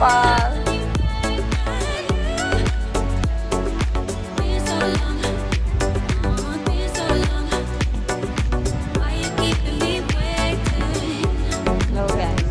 Falls. No, guys.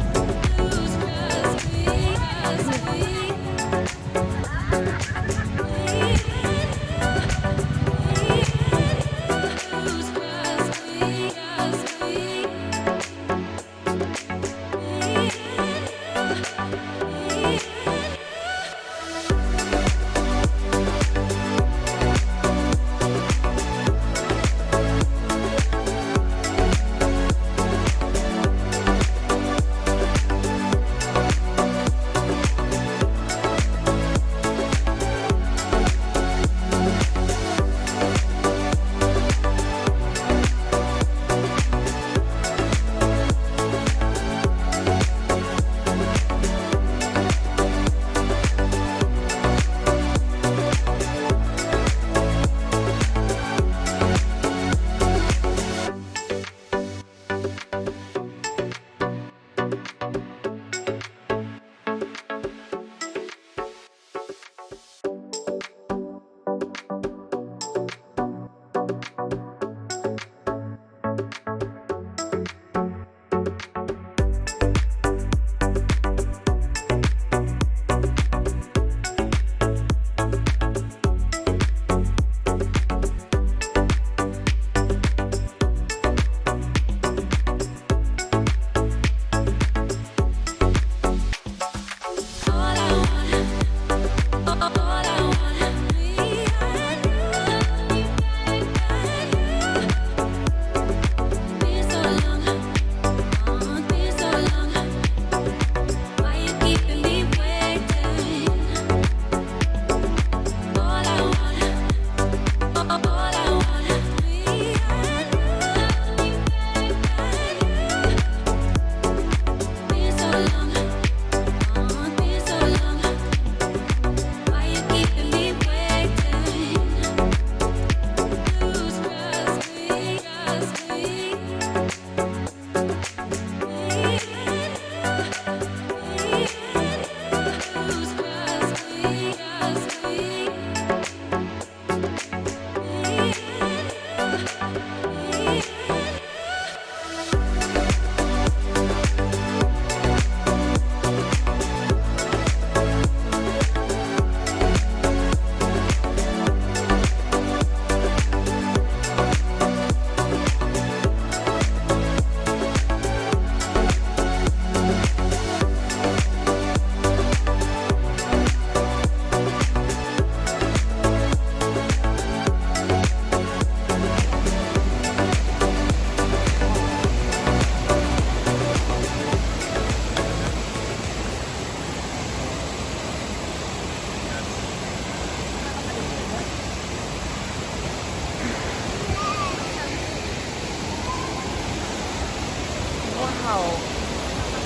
Wow.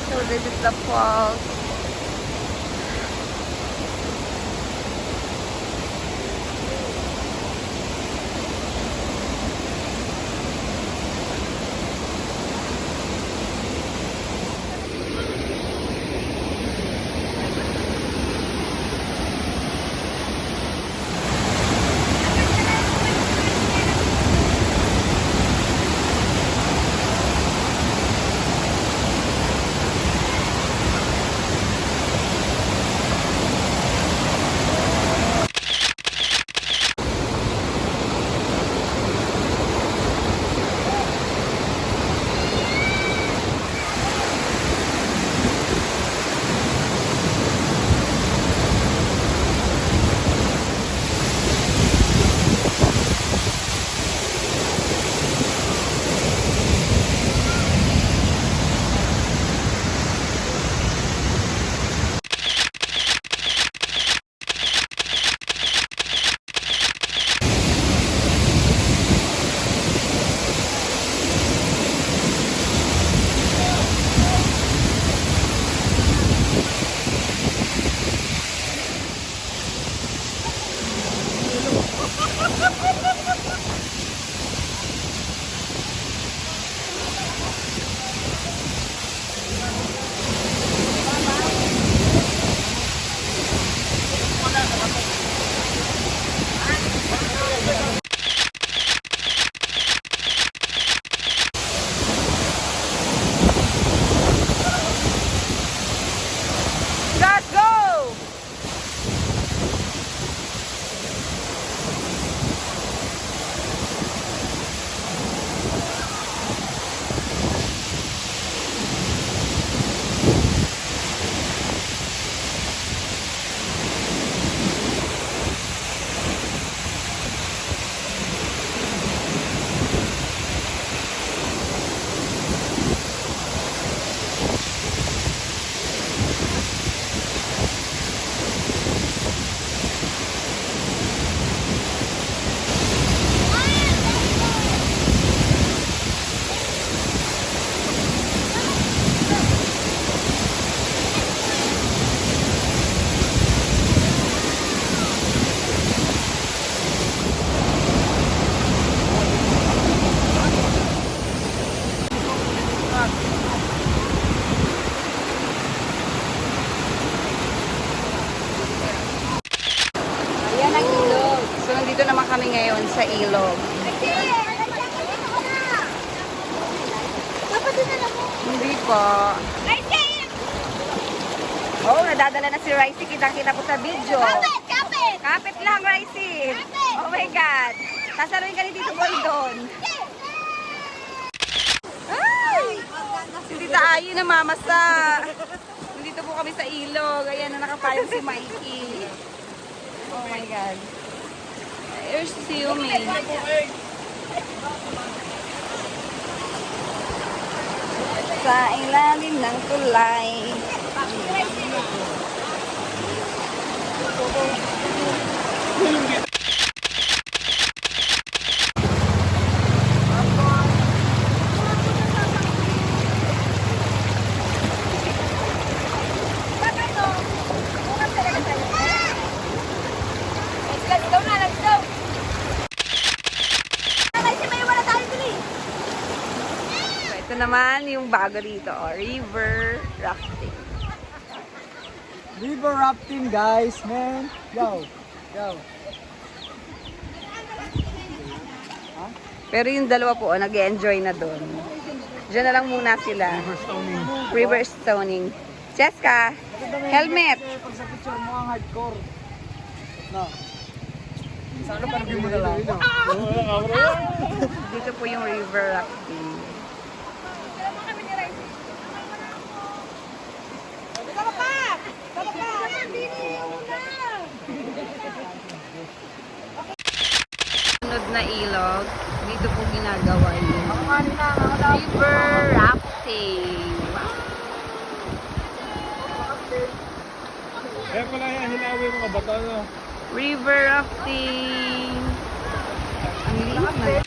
So this is the falls. Let's go! Ayan ang ilog. So, nandito naman kami ngayon sa ilog. Hindi po. Oh, nadadala na si Ricey. Kitang-kita po sa video. Kapit! Kapit lang, Ricey. Oh my God. Sasaluhin ka ni Tito Boy doon. Ay! Si Tita Ayi na mamasa. Nandito po kami sa ilog. Ayan na nakapayong si Mikey. Oh my God. Here's si Yumi. Sa ilalim ng tulay. Let's go na, let's go! Ito naman yung bago dito, river rafting. River rafting, guys, man. Go. Go. Pero yung dalawa po, nag-enjoy na doon. Diyan na lang muna sila. River stoning. Cheska, helmet. Pag sa picture mo ang hardcore. No. Saan ka parang mo na lang? Dito po yung river rafting. Sunod na ilog, dito po ginagawa yung river rafting. Eh, pala yan. Hinawi mo ka ba ito, no? River rafting. Ang liit na.